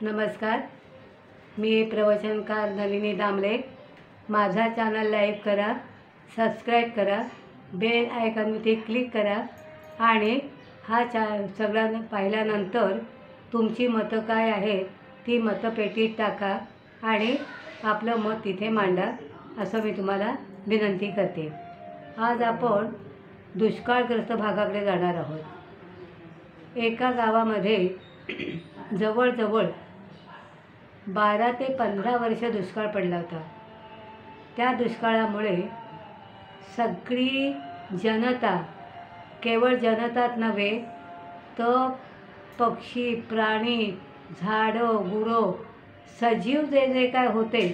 नमस्कार. मी प्रवचनकार नलिनी दामले. माझा चॅनल लाईक करा, सबस्क्राईब करा, बेल आयकॉनवरती क्लिक करा आणि हा सगळा पाहिल्यानंतर तुमची मतं काय आहे ती मतपेटीत टाका आणि आपलं मत तिथे मांडा असं मी तुम्हाला विनंती करते. आज आपण दुष्काळग्रस्त भागाकडे जाणार आहोत. एका गावामध्ये जवळजवळ 12 ते 15 वर्ष दुष्काळ पडला होता. त्या दुष्काळामुळे सगळी जनता, केवळ जनताच नव्हे तर पक्षी, प्राणी, झाडं, गुरं, सजीव जे काय होते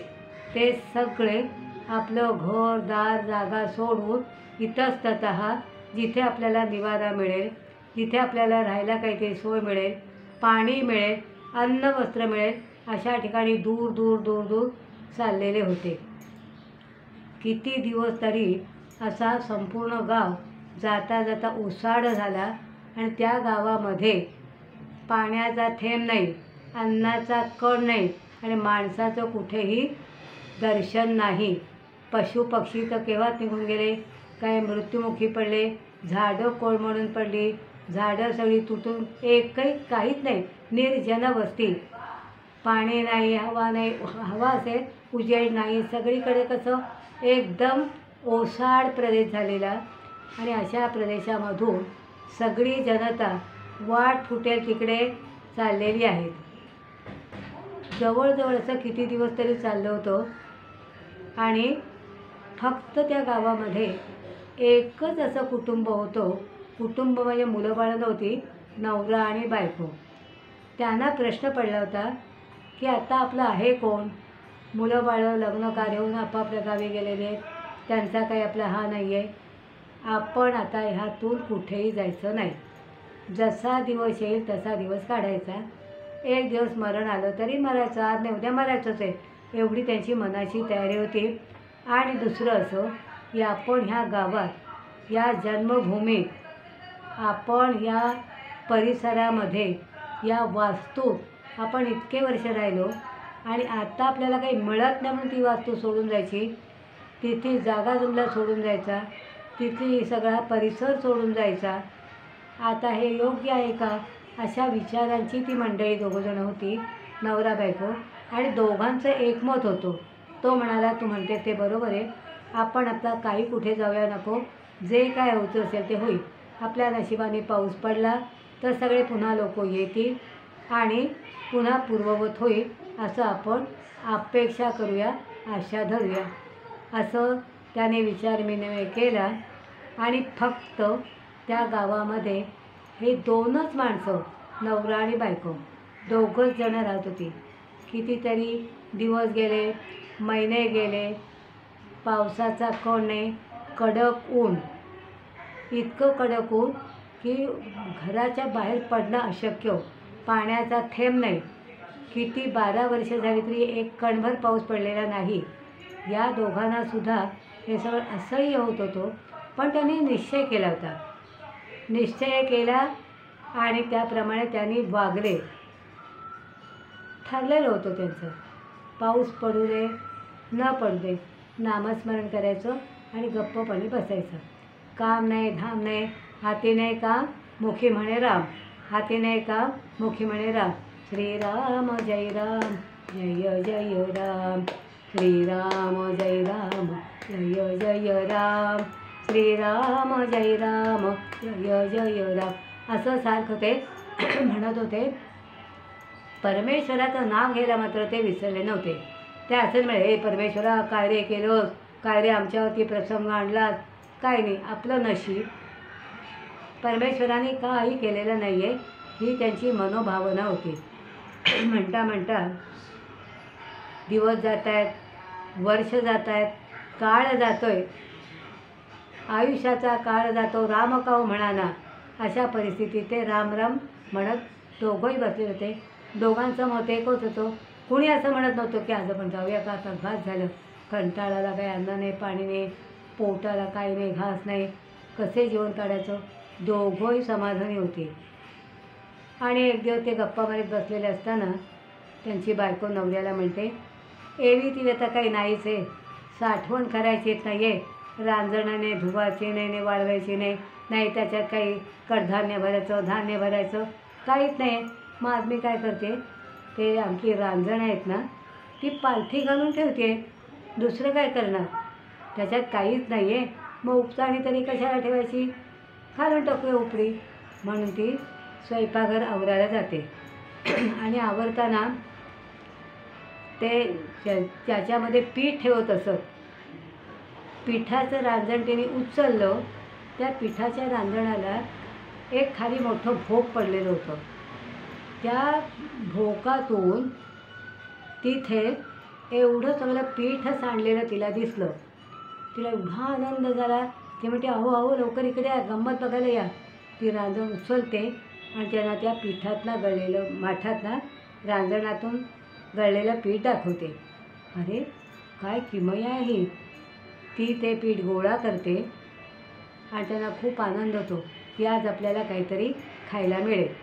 ते सगळे आपलं घर दार जागा सोडून इतस्ततः जिथे आपल्याला निवारा मिळेल, जिथे आपल्याला राहायला काहीतरी सोय मिळेल, पाणी मिळेल, अन्न वस्त्र मिळेल अशा ठिकाणी दूर दूर दूर दूर चाललेले होते. किती दिवस तरी असा संपूर्ण गाव जाता जाता ओसाड झाला आणि त्या गावामध्ये पाण्याचा थेंब नाही, अन्नाचा कण नाही आणि माणसाचं कुठेही दर्शन नाही. पशुपक्षी तर केव्हाच निघून गेले, काय मृत्युमुखी पडले, झाडं कोळमळून पडली, झाडं सगळी तुटून काहीच नाही, निर्जन वस्ती. पाणी नाही, हवा नाही, हवा असेल उजेड नाही, सगळीकडे कसं एकदम ओसाड प्रदेश झालेला. आणि अशा प्रदेशामधून सगळी जनता वाट फुटेल तिकडे चाललेली आहेत. जवळजवळ असं किती दिवस तरी चाललं होतं आणि फक्त त्या गावामध्ये एकच असं कुटुंब होतं. कुटुंब म्हणजे मुलं बाळं नव्हती, नवरा आणि बायको. त्यांना प्रश्न पडला होता की आता आपलं आहे कोण? मुलं बाळं लग्न कार्य होऊन आपापल्या गावी गेलेले आहेत, त्यांचा काही आपला हा नाही आहे. आपण आता ह्यातून कुठेही जायचं नाही. जसा दिवस येईल तसा दिवस काढायचा. एक दिवस मरण आलं तरी मरायचं, आज नाही उद्या मरायचंच आहे, एवढी त्यांची मनाची तयारी होती. आणि दुसरं असं की आपण ह्या गावात, या जन्मभूमीत, आपण या परिसरामध्ये, या वास्तूत आपण इतके वर्ष राहिलो आणि आता आपल्याला काही मिळत नाही म्हणून ती वास्तू सोडून जायची, तिथली जागा जुमला सोडून जायचा, तिथली सगळा परिसर सोडून जायचा. आता हे योग्य आहे का? अशा विचारांची ती मंडळी दोघंजणं होती, नवरा बायको. आणि दोघांचं एकमत होतं. तो म्हणाला, तू म्हणते ते बरोबर आहे, आपण आता काही कुठे जाऊया नको, जे काय होतं असेल ते होईल. आपल्या नशिबाने पाऊस पडला तर सगळे पुन्हा लोक येतील आणि पुन्हा पूर्ववत होईल असं आपण अपेक्षा करूया, आशा धरूया. असं त्याने विचार विनिमय केला आणि फक्त त्या गावामध्ये हे दोनच माणसं, नवरा आणि बायको, दोघंच जणं राहत होती. कितीतरी दिवस गेले, महिने गेले, पावसाचा कण नाही, कडक ऊन, इतकं कडक ऊन की घराच्या बाहेर पडणं अशक्य, पाण्याचा थेंब नाही. किती 12 वर्ष झाली तरी एक कणभर पाऊस पडलेला नाही. या दोघांनासुद्धा हे सगळं असह्य होत होतं. पण त्यांनी निश्चय केला होता, निश्चय केला आणि त्याप्रमाणे त्यांनी वागले. ठरलेलं होतं त्यांचं, पाऊस पडू दे न पडू दे, नामस्मरण करायचं आणि गप्पपणे बसायचं. काम नाही, धाम नाही, हाती नाही काम, मुखी म्हणे राम, हाती नाही काम, मुखी म्हणे राम. श्रीराम जय राम, जय जय राम, श्रीराम जय राम, जय जय राम, श्रीराम जय राम, जय जय राम असं सारखं ते म्हणत होते. परमेश्वराचं नाव घ्यायला मात्र ते विसरले नव्हते. ते असं म्हणे, हे परमेश्वरा काय रे केलं, काय रे आमच्यावरती प्रसंग आणलात, काय नाही, आपलं नशीब. परमेश्वराने काही केलेलं नाही आहे ही त्यांची मनोभावना होती. म्हणता म्हणता दिवस जात आहेत, वर्ष जात आहेत, काळ जातो आहे, आयुष्याचा काळ जातो, राम काऊ म्हणाना. अशा परिस्थितीत ते राम राम म्हणत दोघंही बसले होते. दोघांचं मत एकच होतं. कुणी असं म्हणत नव्हतं की आज आपण जाऊया का, आता घास झालं, कंटाळाला, काही अन्न नाही, पाणी नाही, पोटाला काही नाही, घास नाही, कसे जेवण काढायचं. दोघंही समाधानी होते. आणि एक दिवस ते गप्पा मारीत बसलेले असताना त्यांची बायको नवऱ्याला म्हणते, एरवी तिला तर काही नाहीच आहे, साठवण करायची येत नाही आहे, रांजणाने धुवायची नाही, वाळवायची नाही, नाही त्याच्यात काही कडधान्य भरायचं, धान्य भरायचं काहीच नाही. मग आज मी काय करते, ते आमची रांजण आहेत ना, ती पालथी घालून ठेवते, दुसरं काय करणार, त्याच्यात काहीच नाही आहे, मग उपचाणी तरी कशाला ठेवायची, घालून टाकूया उपरी. म्हणून ती स्वयंपाकघर आवरायला जाते. आणि आवरताना ते त्याच्यामध्ये पीठ ठेवत असत. पिठाचं रांजण तिने उचललं, त्या पिठाच्या रांजणाला एक खाली मोठं भोक पडलेलं होतं. त्या भोकातून तिथे एवढं सगळं पीठ सांडलेलं तिला दिसलं. तिला एवढा आनंद झाला. ती म्हणते, अहो अहो लवकर इकडे या, गंमत बघायला या. ती रांजण उचलते आणि त्यांना त्या पिठातनं गळलेलं, माठातनं रांजणातून गळलेलं पीठ दाखवते. अरे काय किमया आहे ही. ती ते पीठ गोळा करते आणि त्यांना खूप आनंद होतो की आज आपल्याला काहीतरी खायला मिळेल.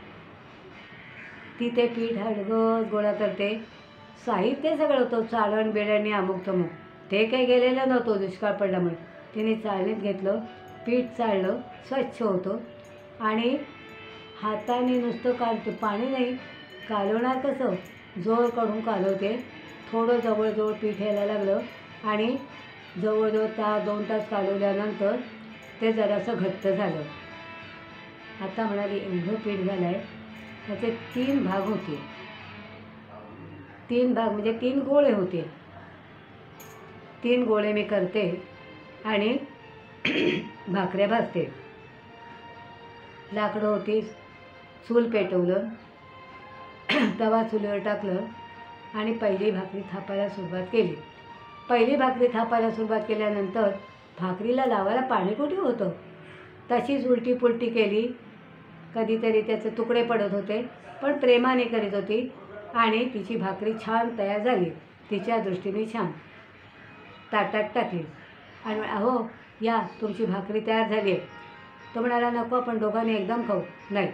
ती ते पीठ हळगत गोळा करते. साहित्य सगळं होतं, चाळण बेळणी अमुक तमुक, ते काही गेलेलं नव्हतं दुष्काळ पडल्यामुळे. तिने चाळणीत घेतलं, पीठ चाळलं, स्वच्छ होतं आणि हाताने नुसतं कालते, पाणी नाही, कालवणार कसं, जोर काढून कालवते. थोडं जवळजवळ पीठ यायला लागलं आणि जवळजवळ 2 तास कालवल्यानंतर ते जरासं घट्ट झालं. आता म्हणाली, एवढं पीठ झालं आहे, त्याचे 3 भाग होते. 3 भाग म्हणजे 3 गोळे होते. 3 गोळे मी करते आणि भाकऱ्या भाजते. लाकडं होती, चूल पेटवलं, तवा चुलीवर टाकलं आणि पहिली भाकरी थापायला सुरुवात केली. पहिली भाकरी थापायला सुरुवात केल्यानंतर भाकरीला लावायला पाणी कुठे होतं, तशीच उलटी पुलटी केली. कधीतरी त्याचे तुकडे पडत होते, पण प्रेमाने करीत होती आणि तिची भाकरी छान तयार झाली. तिच्या दृष्टीने छान ताटात टाकली आणि अहो या, तुमची भाकरी तयार झाली आहे. तो म्हणाला, नको आपण दोघांनी एकदम खाऊ. नाही,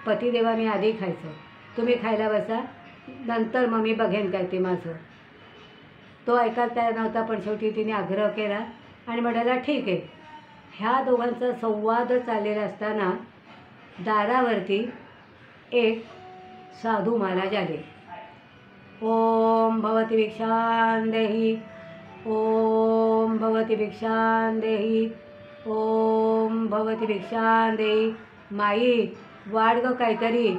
पतिदेवाने आधी खायचं, तुम्ही खायला बसा, नंतर मग मी बघेन काय ते माझं. तो ऐकायला तयार नव्हता, पण शेवटी तिने आग्रह केला आणि म्हणाला, ठीक आहे. ह्या दोघांचा संवाद चाललेला असताना दारावरती एक साधू महाराज आले. ओम भवती भिक्षां देहि, ओम भवती भिक्षां देहि, ओम भवती भिक्षां देहि. माई वाढ ग काहीतरी.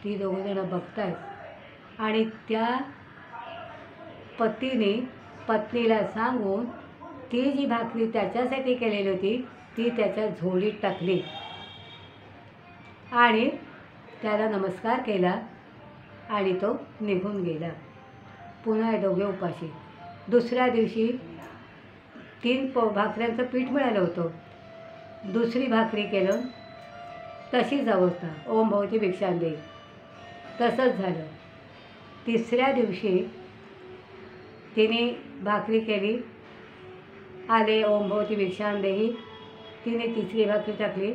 ती दोघंजणं बघतायत आणि त्या पतीने पत्नीला सांगून ती जी भाकरी त्याच्यासाठी केलेली होती ती त्याच्या झोळीत टाकली आणि त्याला नमस्कार केला आणि तो निघून गेला. पुन्हा दोघे उपाशी. दुसऱ्या दिवशी 3 भाकऱ्यांचं पीठ मिळालं होतं. दुसरी भाकरी केलं, तशीच अवस्था, ओम भवती भिक्षां देहि. तसंच झालं. तिसऱ्या दिवशी तिने भाकरी केली, आले ओम भवती भिक्षां देहि. तिने तिसरी भाकरी टाकली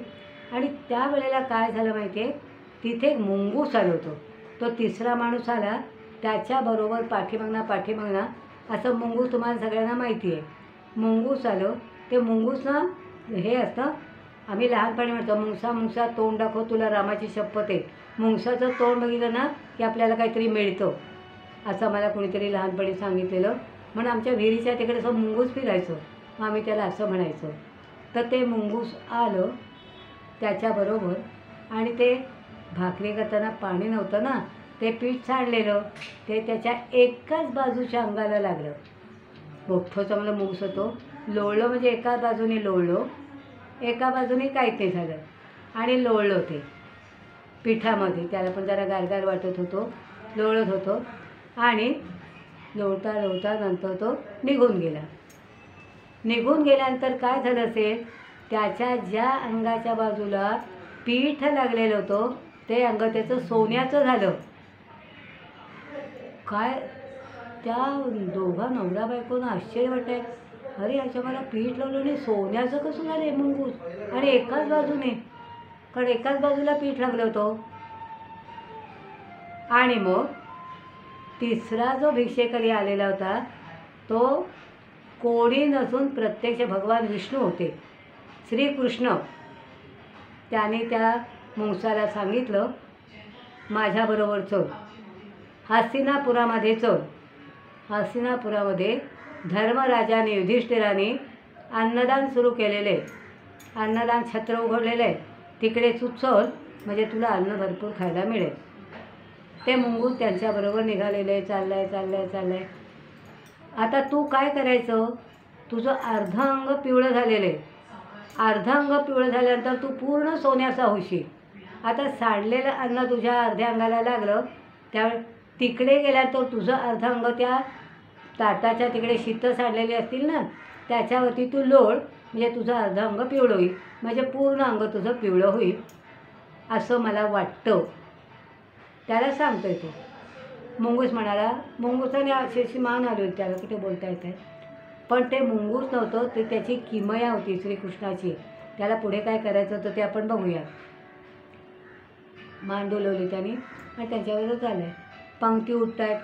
आणि त्यावेळेला काय झालं माहिती आहे, तिथे एक मुंगूस आलं होतं. तो तिसरा माणूस आला, त्याच्याबरोबर पाठीमागना असं मुंगूस तुम्हाला सगळ्यांना माहिती आहे. मुंगूस आलं. ते मुंगूस ना हे असतं, आम्ही लहानपणी म्हणतो, मुंगसा तोंड दाखव, तुला रामाची शपथ आहे. मुंगसाचं तोंड बघितलं ना की आपल्याला काहीतरी मिळतं, असं मला कुणीतरी लहानपणी सांगितलेलं. म्हणून आमच्या विहिरीच्या तिकडे असं मुंगूस फिरायचं, मग आम्ही त्याला असं म्हणायचो. तर ते मुंगूस आलं त्याच्याबरोबर आणि ते भाकरी करताना पाणी नव्हतं ना, ते पीठ सांडलेलं, ते त्याच्या एकाच बाजूच्या अंगाला लागलं. मोठं चांगलं मुंगूस होतं. लोळलं म्हणजे एका बाजूने लोळलो, एका बाजूने काहीच नाही झालं आणि लोळलं ते पिठामध्ये. त्याला पण जरा गारगार वाटत होतो, लोळत होतो आणि लोळता नंतर तो निघून गेला. निघून गेल्यानंतर काय झालं असेल, त्याच्या ज्या अंगाच्या बाजूला पीठ लागलेलं होतं ते अंग त्याचं सोन्याचं झालं. काय त्या दोघा नवरा बायकोनं आश्चर्य वाटतंय, अरे याच्या मला पीठ लावलं आणि सोन्याचं कसं झालं आहे मुंगूस, आणि एकाच बाजूने, कारण एकाच बाजूला पीठ लागलं होतं. आणि मग तिसरा जो भिक्षेकरी आलेला होता तो कोणी नसून प्रत्यक्ष भगवान विष्णू होते, श्रीकृष्ण. त्याने त्या मुंगसाला सांगितलं, माझ्याबरोबर चल, हस्तिनापुरामध्ये चल. हस्तिनापुरामध्ये धर्मराजाने युधिष्ठिराने अन्नदान सुरू केलेले, अन्नदान छत्र उघडलेलं आहे, तिकडे तू चल म्हणजे तुला अन्न भरपूर खायला मिळेल. ते मुंगूस त्यांच्याबरोबर निघालेले, चाललंय. आता तू काय करायचं, तुझं अर्ध अंग पिवळं झालेलं आहे. अर्ध अंग पिवळं झाल्यानंतर तू पूर्ण सोन्याचा होशील. आता सांडलेलं अन्न तुझ्या अर्ध्या अंगाला लागलं, त्यावेळी तिकडे गेल्यानंतर तुझं अर्ध अंग त्या ताटाच्या तिकडे शीतं सांडलेली असतील ना, त्याच्यावरती तू लोळ म्हणजे तुझं अर्ध अंग पिवळं होईल, म्हणजे पूर्ण अंग तुझं पिवळं होईल असं मला वाटतं. त्याला सांगतोय तो. मुंगूस म्हणाला, मुंगूसाने अशी मान आली होती, त्याला कुठे बोलता येत आहे. पण ते मुंगूस नव्हतं, ते त्याची किमया होती श्रीकृष्णाची. त्याला पुढे काय करायचं होतं ते आपण बघूया. मान डोलवली त्याने आणि त्यांच्यावरच आलं आहे. पंक्ती उठत आहेत,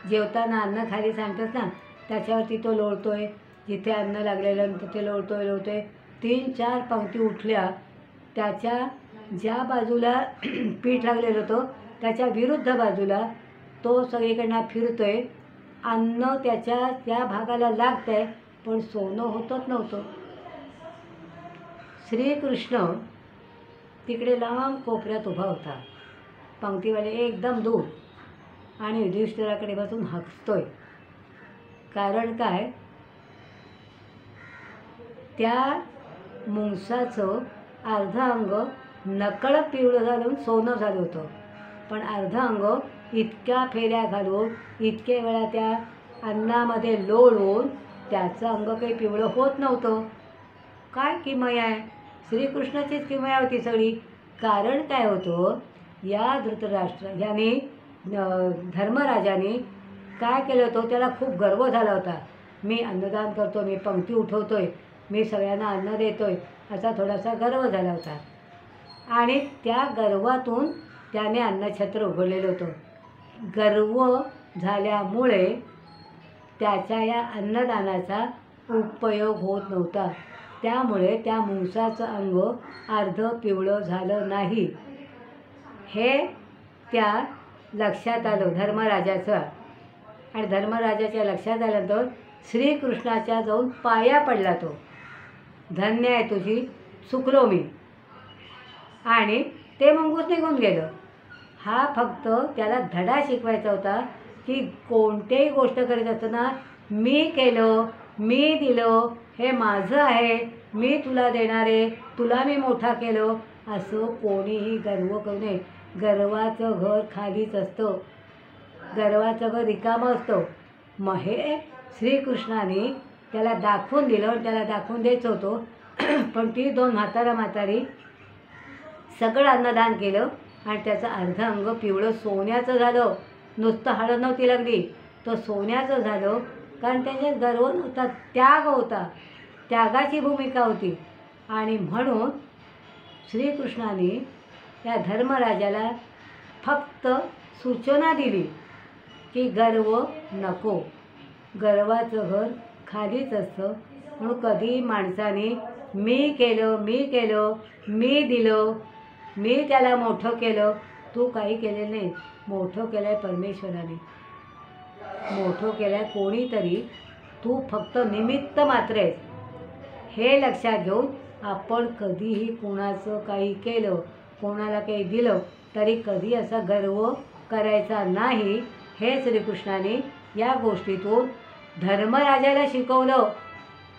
जेवताना अन्न खाली सांगतच ना, त्याच्यावरती तो लोळतोय, जिथे अन्न लागलेलं तिथे लोळतोय. 3-4 पंक्ती उठल्या, त्याच्या ज्या बाजूला पीठ लागलेलं होतं त्याच्या विरुद्ध बाजूला तो सगळीकडनं फिरतोय. अन्न त्याच्या त्या भागाला लागतंय, पण सोनं होतच नव्हतं. श्रीकृष्ण तिकडे लांब कोपऱ्यात उभा होता, पंक्तीवाले एकदम दूर, आणि युधिष्ठिराकडे बसून हसतोय. कारण काय, त्या मुंगसाचं अर्ध अंग नकळत पिवळं झालं सोनं झालं होतं, पण अर्ध अंग इतक्या फेऱ्या घालून इतके वेळा त्या अन्नामध्ये लोळून त्याचं अंग काही पिवळं होत नव्हतं. काय किमया आहे, श्रीकृष्णाचीच किमया होती सगळी. कारण काय होतं, या धृतराष्ट्र याने धर्मराजाने काय केलं होतं, त्याला खूप गर्व झाला होता. मी अन्नदान करतो, मी पंक्ती उठवतोय, मी सगळ्यांना अन्न देतोय, असा थोडासा गर्व झाला होता. आणि त्या गर्वातून त्याने अन्नछत्र उघडलेलं होतं. गर्व झाल्यामुळे त्याच्या या अन्नदानाचा उपयोग होत नव्हता. त्यामुळे त्या मुंगसाचं अंग अर्ध पिवळं झालं नाही. हे त्या लक्षात आलं धर्मराजाचं. आणि धर्मराजाच्या लक्षात आल्यानंतर श्रीकृष्णाच्या जाऊन पाया पडला तो. धन्य आहे तुझी, चुकलो मी. आणि ते मुंगूस निघून गेलं. हा फक्त त्याला धडा शिकवायचा होता की कोणत्याही गोष्ट करीत असताना मी केलं, मी दिलं, हे माझं आहे, मी तुला देणार आहे, तुला मी मोठा केलं, असं कोणीही गर्व करू नये. गर्वाचं घर खालीच असतं, गर्वाचं घर रिकामं असतं. मग हे श्रीकृष्णाने त्याला दाखवून दिलं, त्याला दाखवून द्यायचं होतं. पण ती 2 म्हातारी सगळं अन्नदान केलं आणि त्याचं अर्ध अंग पिवळं सोन्याचं झालं. नुसतं हाडं नव्हती लागली, तर सोन्याचं झालं. कारण त्याच्यात गर्व नव्हता, त्याग होता, त्यागाची भूमिका होती. आणि म्हणून श्रीकृष्णाने त्या धर्मराजाला फक्त सूचना दिली की गर्व नको, गर्वाचं घर खालीच असतं. म्हणून कधी माणसाने मी केलं, मी दिलं, मी त्याला मोठं केलं, तू काही केलेलं नाही. मोठं केलं आहे परमेश्वराने, मोठं केलं आहे कोणीतरी, तू फक्त निमित्त मात्र आहेस. हे लक्षात घेऊन आपण कधीही कोणाचं काही केलं, कोणाला काही दिलं तरी कधी असा गर्व करायचा नाही. हे श्रीकृष्णाने या गोष्टीतून धर्मराजाला शिकवलं.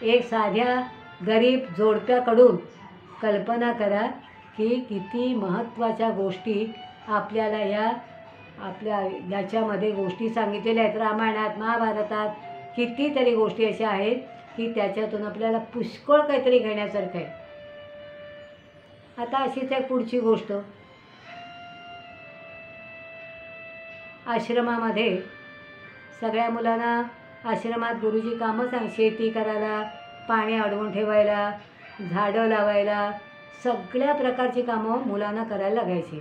एक साध्या गरीब जोडप्याकडून. कल्पना करा की किती महत्त्वाच्या गोष्टी आपल्याला आपल्या याच्यामध्ये गोष्टी सांगितलेल्या आहेत. रामायणात, महाभारतात कितीतरी गोष्टी अशा आहेत की त्याच्यातून आपल्याला पुष्कळ काहीतरी घेण्यासारखं आहे. आता अशीच एक पुढची गोष्ट. आश्रमामध्ये सगळ्या मुलांना आश्रमात गुरुजी कामं शेती करायला, पाणी अडवून ठेवायला, झाडं लावायला, सगळ्या प्रकारची कामं मुलांना करायला लागायची.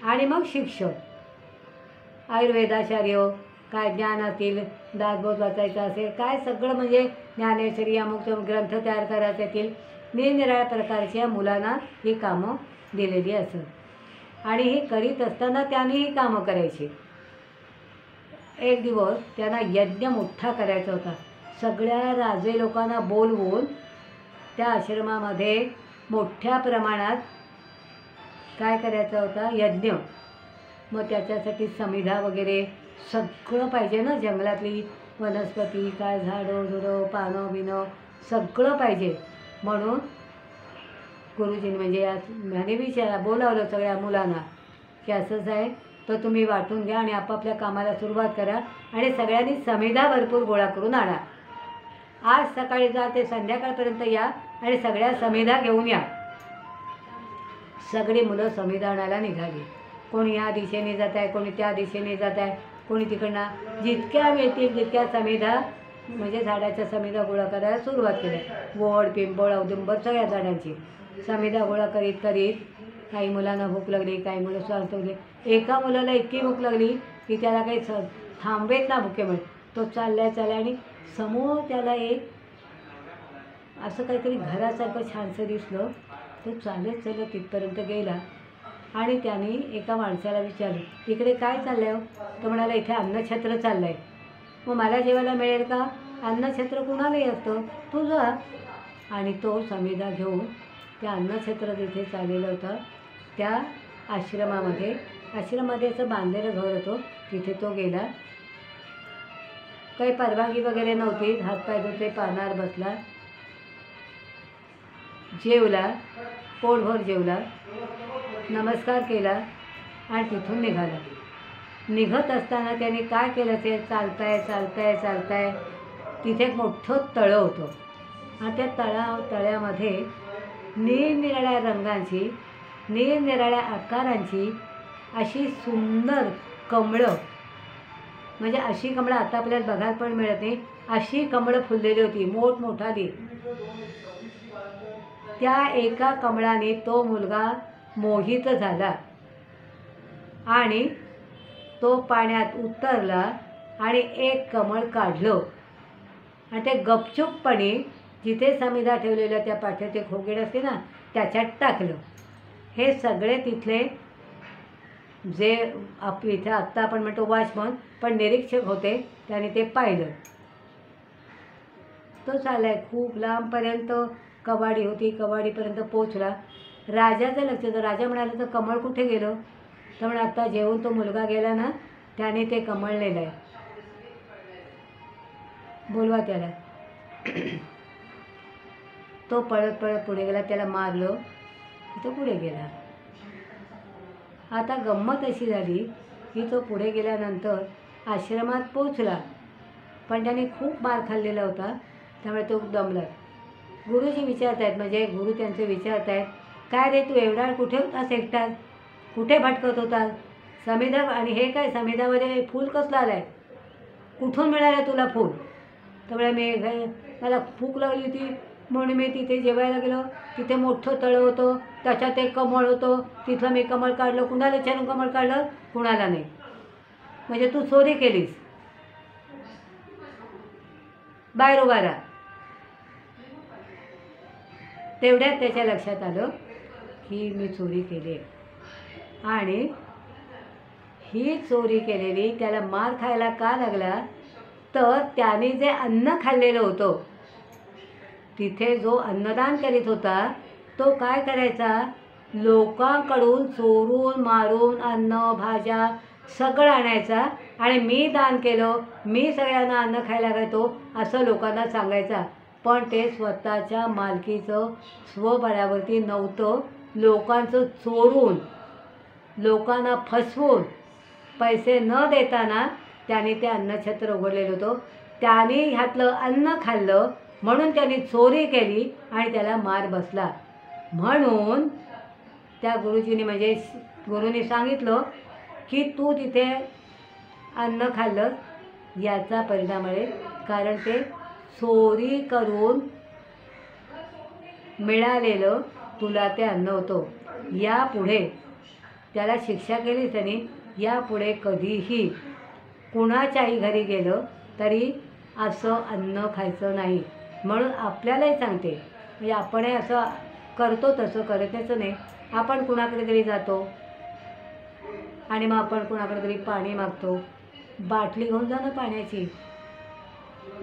आणि मग शिक्षण. आयुर्वेदाचार्य, काय ज्ञान असतील, दासबोध वाचायचं असेल, काय सगळं म्हणजे ज्ञानेश्वरी अमुक ग्रंथ तयार करायचे असतील, निरनिराळ्या प्रकारच्या मुलांना ही कामं दिलेली असत. आणि हे करीत असताना त्यांनी ही कामं करायची. एक दिवस त्यांना यज्ञ मोठा करायचा होता. सगळ्या राजे लोकांना बोलवून त्या आश्रमामध्ये मोठ्या प्रमाणात काय करायचा होता, यज्ञ. मग त्याच्यासाठी समिधा वगैरे सगळं पाहिजे ना, जंगलातली वनस्पती, काय झाडं झुडं, पानं बिनं सगळं पाहिजे. म्हणून गुरुजींनी म्हणजे ह्याने बोलावलं सगळ्या मुलांना की असंच आहे, तर तुम्ही वाटून घ्या आणि आपापल्या कामाला सुरुवात करा आणि सगळ्यांनी समिधा भरपूर गोळा करून आणा. आज सकाळी जा ते संध्याकाळपर्यंत या आणि सगळ्या समिधा घेऊन या. सगळी मुलं समिधा आणायला निघाली. कोणी या दिशेने जात आहे, कोणी त्या दिशेने जात आहे, कोणी तिकडनं जितक्या मिळतील जितक्या समिधा म्हणजे झाडाच्या समिधा गोळा करायला सुरुवात केली. वड, पिंपळ, औदुंबर सगळ्या झाडांची समिधा गोळा करीत करीत काही मुलांना भूक लागली, काही मुलं स्वार्थ होते. एका मुलाला इतकी भूक लागली की त्याला काही थांबवेत ना भुकेमुळे. तो चालला आणि समोर त्याला एक असं काहीतरी घरासारखं छानसं दिसलं. तो चालत तिथपर्यंत गेला आणि त्याने एका माणसाला विचारलं, इकडे काय चाललं आहे? तो म्हणाला, इथे अन्नछत्र चाललं आहे. मग मला जेवायला मिळेल का? अन्नछत्र कुणालाही असतं, तू जा. आणि तो समिधा घेऊन त्या अन्नछत्र तिथे चाललेलं होतं त्या आश्रमामध्ये असं बांधलेलं घर होतं. तिथे तो गेला. काही परवानगी वगैरे नव्हती. हातपाय धुतले, पानावर बसला, जेवला, पोटभर जेवला, नमस्कार केला आणि तिथून निघाला. निघत असताना त्याने काय केलं ते चालताय तिथे एक मोठं तळं होतं आणि त्या तळ्यामध्ये निरनिराळ्या रंगांची, निरनिराळ्या आकारांची अशी सुंदर कमळं, म्हणजे अशी कमळं आता आपल्याला बघायला पण मिळत नाही, अशी कमळं फुललेली होती मोठमोठाली. त्या एका कमळाने तो मुलगा मोहित झाला आणि तो पाण्यात उतरला आणि एक कमळ काढलं आणि ते गपचूपपणे जिथे समिधा ठेवलेल्या त्या पाठ्यात ते खोगीड असते ना त्याच्यात टाकलं. हे सगळे तिथले जे इथे आत्ता आपण म्हणतो वॉचमन पण निरीक्षक होते, त्याने ते पाहिलं. तो चाललाय खूप लांबपर्यंत, कवाडी होती, कवाडीपर्यंत पोचला. राजाचं लक्ष होतं. राजा म्हणाला, तर कमळ कुठे गेलं? तर म्हणे, आत्ता जेवून तो मुलगा गेला ना, त्याने ते कमळ नेलं आहे, बोलवा त्याला. तो पळत पळत पुढे गेला, त्याला मारलं, तो पुढे गेला. आता गंमत अशी झाली की तो पुढे गेल्यानंतर आश्रमात पोचला, पण त्याने खूप मार खाल्लेला होता, त्यामुळे तो दमला. गुरुजी विचारत आहेत, म्हणजे गुरु त्यांचे विचारत आहेत, काय रे तू एवढा कुठे होतास एकटाच, कुठे भटकत होतास? समिधा आणि हे काय समिधामध्ये फूल कसलं आलं आहे, कुठून मिळालं तुला फूल? त्यामुळे मला भूक लागली होती म्हणून मी तिथे जेवायला गेलो. तिथे मोठं तळं होतं, त्याच्यात एक कमळ होतं, तिथलं मी कमळ काढलं. कुणाला विचारून कमळ काढलं? कुणाला नाही. म्हणजे तू चोरी केलीस, बाहेर उभा राहा. तेवढ्यात त्याच्या लक्षात आलं की मी चोरी केली आणि ही चोरी केलेली त्याला मार खायला का लागला, तर त्याने जे अन्न खाल्लेलं होतं, तिथे जो अन्नदान करीत होता तो काय करायचा, लोकांकडून चोरून मारून अन्न भाज्या सगळं आणायचा आणि मी दान केलं, मी सगळ्यांना अन्न खायला घालतो असं लोकांना सांगायचा. पण ते स्वतःच्या मालकीचं स्वबळावरती नव्हतं. लोकांचं चोरून, लोकांना फसवून, पैसे न देताना त्याने ते अन्नछत्र उघडलेलं होतं. त्याने ह्यातलं अन्न खाल्लं म्हणून त्यांनी चोरी केली आणि त्याला मार बसला. म्हणून त्या गुरुजीने म्हणजे गुरुनी सांगितलं की तू तिथे अन्न खाल्लं याचा परिणाम आहे, कारण ते चोरी करून मिळालेलं तुला ते अन्न होतं. यापुढे त्याला शिक्षा केली त्यांनी, यापुढे कधीही कुणाच्याही घरी गेलं तरी असं अन्न खायचं नाही. म्हणून आपल्यालाही सांगते, म्हणजे आपणही असं करतो, तसं करतच नाही. आपण कुणाकडे तरी जातो आणि मग आपण कुणाकडे तरी पाणी मागतो, बाटली घेऊन जा ना पाण्याची,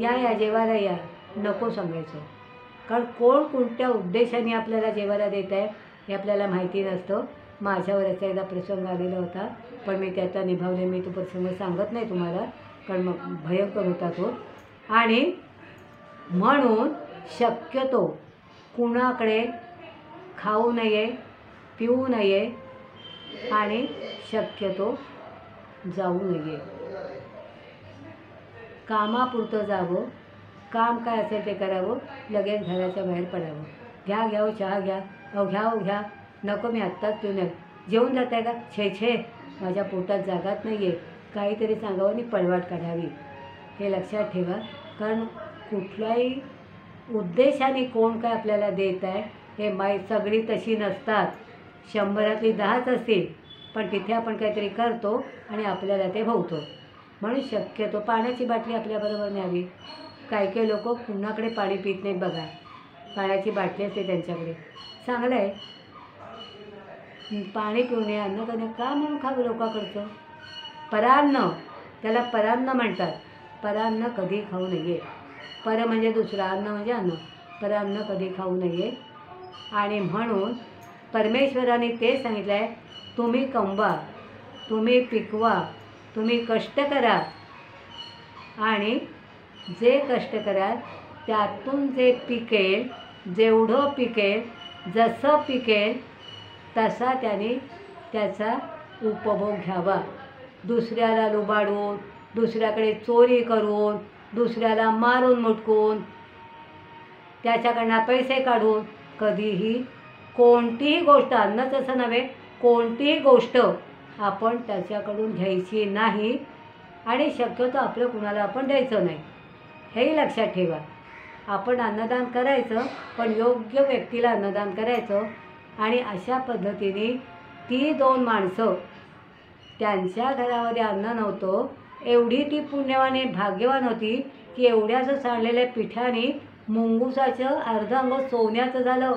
या जेवायला या, नको सांगायचं. कारण कोण कोणत्या उद्देशाने आपल्याला जेवायला देत आहे हे आपल्याला माहिती नसतं. माझ्यावर याचा एकदा प्रसंग आलेला होता, पण मी त्याचा निभावले. मी तो प्रसंग सांगत नाही तुम्हाला, कारण मग भयंकर होता तो. आणि म्हणून शक्यतो कुणाकडे खाऊ नये, पिऊ नये आणि शक्यतो जाऊ नये. कामापुरतं जावं, काम काय असेल ते करावं, लगेच घराच्या बाहेर पडावं. घ्या हो चहा घ्या, घ्या, नको मी आत्ताच पिऊन येईल. जेवून जात आहे का? छे माझ्या पोटात जागाच नाही आहे. काहीतरी सांगावं आणि पळवाट काढावी, हे लक्षात ठेवा. कारण कुठल्याही उद्देशाने कोण काय आपल्याला देत आहे हे सगळी तशी नसतात. 100रातली 10च असतील, पण तिथे आपण काहीतरी करतो आणि आपल्याला ते भोवतो. म्हणून शक्यतो पाण्याची बाटली आपल्याबरोबर न्यावी. काही लोक कुणाकडे पाणी पित नाहीत बघा, पाण्याची बाटली असते त्यांच्याकडे. चांगलं आहे, पाणी पिऊ नये, अन्न कधी का म्हणून खावं लोकांकडचं. परान्न, त्याला परान्न म्हणतात. परान्न कधी खाऊ नये. पर म्हणजे दुसरं, अन्न म्हणजे अन्न. परान्न कधी खाऊ नये. आणि म्हणून परमेश्वराने ते सांगितलं आहे, तुम्ही कमवा, तुम्ही पिकवा, तुम्ही कष्ट करा आणि जे कष्ट कराल त्यातून जे पिकेल, जेवढं पिकेल, जसं पिकेल तसा त्याने त्याचा उपभोग घ्यावा. दुसऱ्याला लुबाडून, दुसऱ्याकडे चोरी करून, दुसऱ्याला मारून मुटकून, त्याच्याकडनं पैसे काढून कधीही कोणतीही गोष्ट, अन्नच असं नव्हे, कोणतीही गोष्ट आपण त्याच्याकडून घ्यायची नाही. आणि शक्यतो आपलं कुणाला आपण द्यायचं नाही, हेही लक्षात ठेवा. आपण अन्नदान करायचं, पण योग्य व्यक्तीला अन्नदान करायचं. आणि अशा पद्धतीने ती 2 माणसं, त्यांच्या घरामध्ये अन्न नव्हतं, एवढी ती पुण्यवान भाग्यवान होती की एवढ्याच सांडलेल्या पिठाने मुंगुसाचं अर्ध अंग सोन्याचं झालं.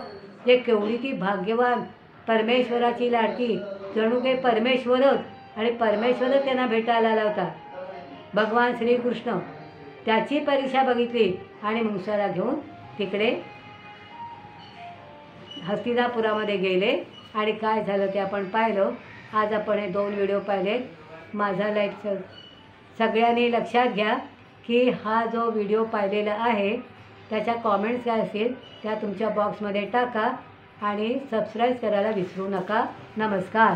जे केवढी ती भाग्यवान, परमेश्वराची लाडकी, जणू काही परमेश्वरच, आणि परमेश्वरच त्यांना भेटायला आला होता, भगवान श्रीकृष्ण. त्याची परीक्षा बघितली आणि मुंगसाला घेऊन तिकडे हस्तिनापुरामध्ये गेले. आणि काय झालं ते आपण पाहिलं. आज आपण हे 2 व्हिडिओ पाहिले. माझा लाईक सगळ्यांनी लक्षात घ्या की हा जो व्हिडिओ पाहिलेला आहे त्याच्या कॉमेंट्स काय असतील त्या तुमच्या बॉक्समध्ये टाका आणि सबस्क्राईब करायला विसरू नका. नमस्कार.